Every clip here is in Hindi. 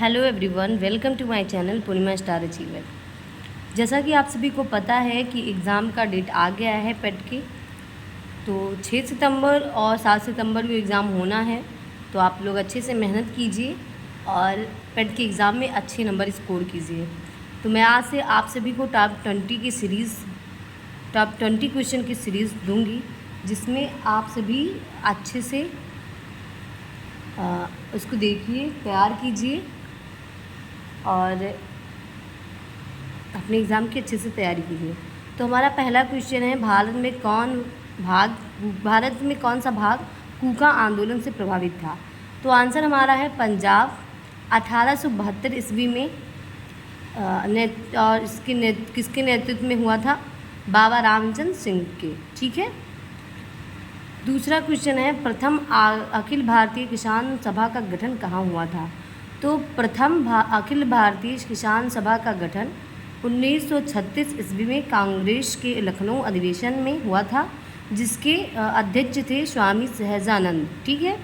Hello everyone, welcome to my channel Purnima star achiever. जैसा कि आप सभी को पता है कि एग्ज़ाम का डेट आ गया है पेट की। तो 6 सितंबर और 7 सितंबर को एग्ज़ाम होना है। तो आप लोग अच्छे से मेहनत कीजिए और पेट के एग्ज़ाम में अच्छे नंबर स्कोर कीजिए। तो मैं आज से आप सभी को टॉप 20 क्वेश्चन की सीरीज़ दूंगी, जिसमें आप सभी अच्छे से उसको देखिए, तैयार कीजिए और अपने एग्ज़ाम की अच्छे से तैयारी कीजिए। तो हमारा पहला क्वेश्चन है, भारत में कौन सा भाग कूका आंदोलन से प्रभावित था? तो आंसर हमारा है पंजाब। 1872 ईस्वी में और किसके नेतृत्व में हुआ था? बाबा रामचंद्र सिंह के। ठीक है। दूसरा क्वेश्चन है, प्रथम अखिल भारतीय किसान सभा का गठन कहाँ हुआ था? तो प्रथम अखिल भारतीय किसान सभा का गठन 1936 ईस्वी में कांग्रेस के लखनऊ अधिवेशन में हुआ था, जिसके अध्यक्ष थे स्वामी सहजानंद। ठीक है।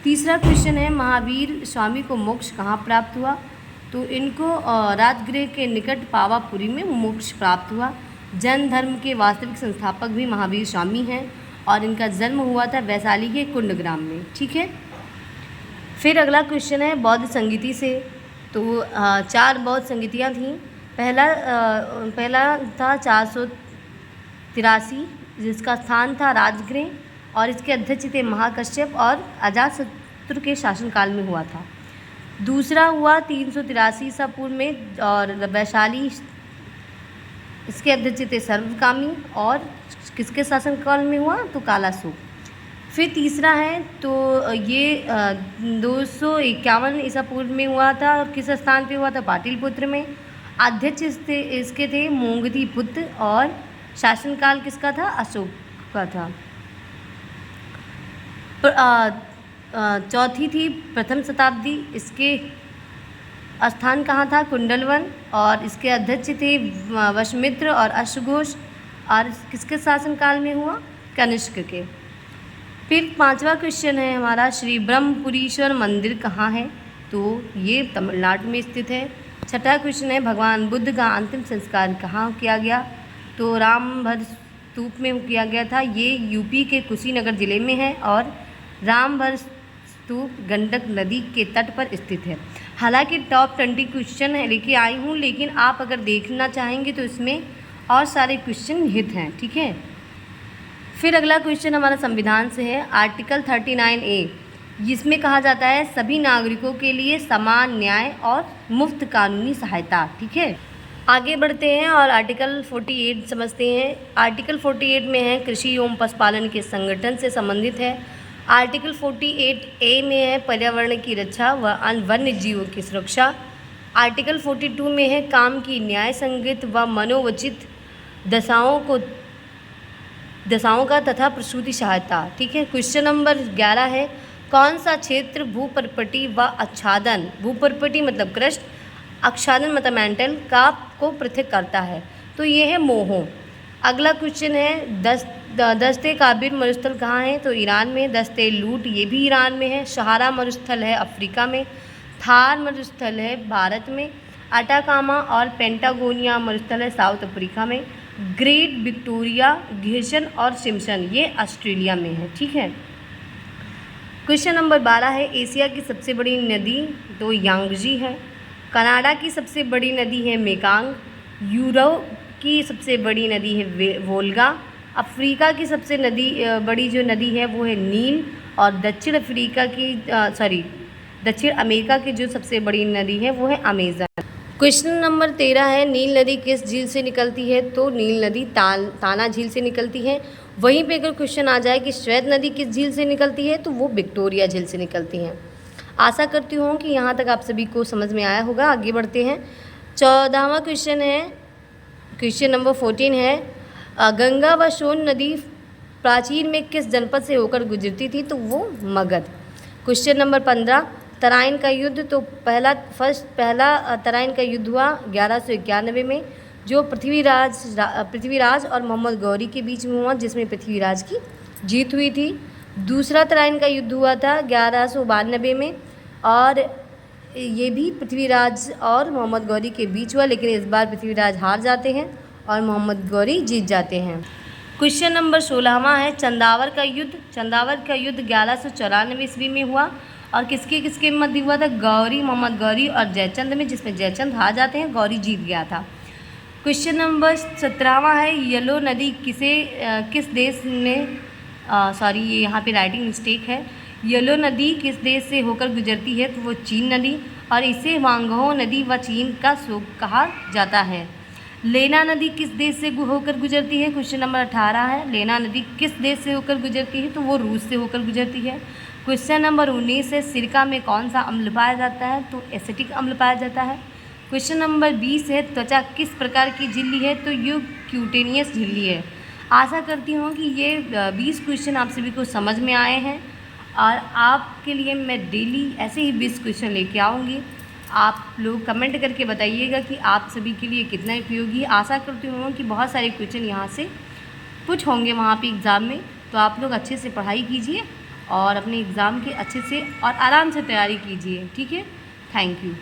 तीसरा क्वेश्चन है, महावीर स्वामी को मोक्ष कहाँ प्राप्त हुआ? तो इनको राजगृह के निकट पावापुरी में मोक्ष प्राप्त हुआ। जैन धर्म के वास्तविक संस्थापक भी महावीर स्वामी हैं और इनका जन्म हुआ था वैशाली के कुंडग्राम में। ठीक है। फिर अगला क्वेश्चन है बौद्ध संगीति से। तो 4 बौद्ध संगीतियाँ थीं। पहला था 483, जिसका स्थान था राजगृह और इसके अध्यक्ष थे महाकश्यप और अजातशत्रु के शासनकाल में हुआ था। दूसरा हुआ 383 ईसा पूर्व में और वैशाली, इसके अध्यक्ष थे सर्वकामी और किसके शासनकाल में हुआ? तो कालाशोक। फिर तीसरा है तो ये 251 ईसा पूर्व में हुआ था और किस स्थान पे हुआ था? पाटलिपुत्र में। अध्यक्ष इसके थे मोंगदीपुत्र और शासनकाल किसका था? अशोक का था। चौथी थी प्रथम शताब्दी, इसके स्थान कहाँ था? कुंडलवन और इसके अध्यक्ष थे वशमित्र और अश्वघोष और किसके शासनकाल में हुआ? कनिष्क के। फिर 5वां क्वेश्चन है हमारा, श्री ब्रह्मपुरीश्वर मंदिर कहाँ है? तो ये तमिलनाडु में स्थित है। 6वां क्वेश्चन है, भगवान बुद्ध का अंतिम संस्कार कहाँ किया गया? तो रामभर स्तूप में किया गया था। ये यूपी के कुशीनगर जिले में है और रामभर स्तूप गंडक नदी के तट पर स्थित है। हालांकि टॉप 20 क्वेश्चन है लेके आई हूँ, लेकिन आप अगर देखना चाहेंगे तो इसमें और सारे क्वेश्चन निहित हैं। ठीक है। फिर अगला क्वेश्चन हमारा संविधान से है, आर्टिकल 39A, जिसमें कहा जाता है सभी नागरिकों के लिए समान न्याय और मुफ्त कानूनी सहायता। ठीक है। आगे बढ़ते हैं और आर्टिकल 48 समझते हैं। आर्टिकल 48 में है कृषि एवं पशुपालन के संगठन से संबंधित है। आर्टिकल 48A में है पर्यावरण की रक्षा व वन्य जीवों की सुरक्षा। आर्टिकल 42 में है काम की न्याय संगत व मनोवचित दशाओं का तथा प्रसूति सहायता। ठीक है। क्वेश्चन नंबर 11 है, कौन सा क्षेत्र भूपर्पटी व आच्छादन, भूपर्पटी मतलब क्रस्ट, आच्छादन मतलब मेंटल का को पृथक करता है? तो ये है मोहो। अगला क्वेश्चन है, दस्ते काबिर मरुस्थल कहाँ है? तो ईरान में। दस्ते लूट, ये भी ईरान में है। सहारा मरुस्थल है अफ्रीका में। थार मरुस्थल है भारत में। अटाकामा और पेंटागोनिया मरुस्थल है साउथ अफ्रीका में। ग्रेट विक्टोरिया, घिसन और सिम्पसन ये ऑस्ट्रेलिया में है। ठीक है। क्वेश्चन नंबर 12 है, एशिया की सबसे बड़ी नदी तो यांगजी है। कनाडा की सबसे बड़ी नदी है मेकांग। यूरोप की सबसे बड़ी नदी है वोल्गा। अफ्रीका की सबसे बड़ी जो नदी है वो है नील। और दक्षिण अमेरिका की जो सबसे बड़ी नदी है वो है अमेजन। क्वेश्चन नंबर 13 है, नील नदी किस झील से निकलती है? तो नील नदी ताना झील से निकलती है। वहीं पे अगर क्वेश्चन आ जाए कि श्वेत नदी किस झील से निकलती है, तो वो विक्टोरिया झील से निकलती हैं। आशा करती हूँ कि यहाँ तक आप सभी को समझ में आया होगा। आगे बढ़ते हैं। 14वां क्वेश्चन है, क्वेश्चन नंबर 14 है, गंगा व सोन नदी प्राचीन में किस जनपद से होकर गुजरती थी? तो वो मगध। क्वेश्चन नंबर 15, तराइन का युद्ध तो पहला तराइन का युद्ध हुआ 1191 में, जो पृथ्वीराज और मोहम्मद गौरी के बीच में हुआ, जिसमें पृथ्वीराज की जीत हुई थी। दूसरा तराइन का युद्ध हुआ था 1192 में और ये भी पृथ्वीराज और मोहम्मद गौरी के बीच हुआ, लेकिन इस बार पृथ्वीराज हार जाते हैं और मोहम्मद गौरी जीत जाते हैं। क्वेश्चन नंबर 16वां है चंदावर का युद्ध। चंदावर का युद्ध 1194 ईस्वी में हुआ और किसके किसके मध्य हुआ था? गौरी, मोहम्मद गौरी और जयचंद में, जिसमें जयचंद हार जाते हैं, गौरी जीत गया था। क्वेश्चन नंबर 17वां है येलो नदी किस देश में सॉरी ये यहाँ पे राइटिंग मिस्टेक है। येलो नदी किस देश से होकर गुजरती है? तो वो चीन नदी, और इसे वांगहो नदी व चीन का शोक कहा जाता है। लेना नदी किस देश से होकर गुजरती है? क्वेश्चन नंबर 18 है लेना नदी किस देश से होकर गुजरती है? तो वो रूस से होकर गुजरती है। क्वेश्चन नंबर 19 है सिरका में कौन सा अम्ल पाया जाता है? तो एसिटिक अम्ल पाया जाता है। क्वेश्चन नंबर 20 है त्वचा किस प्रकार की झिल्ली है? तो ये क्यूटेनियस झिल्ली है। आशा करती हूँ कि ये 20 क्वेश्चन आप सभी को समझ में आए हैं और आपके लिए मैं डेली ऐसे ही 20 क्वेश्चन लेके आऊँगी। आप लोग कमेंट करके बताइएगा कि आप सभी के लिए कितना उपयोगी है। आशा करती हूँ कि बहुत सारे क्वेश्चन यहाँ से कुछ होंगे वहाँ पे एग्ज़ाम में, तो आप लोग अच्छे से पढ़ाई कीजिए और अपने एग्ज़ाम के अच्छे से और आराम से तैयारी कीजिए। ठीक है, थैंक यू।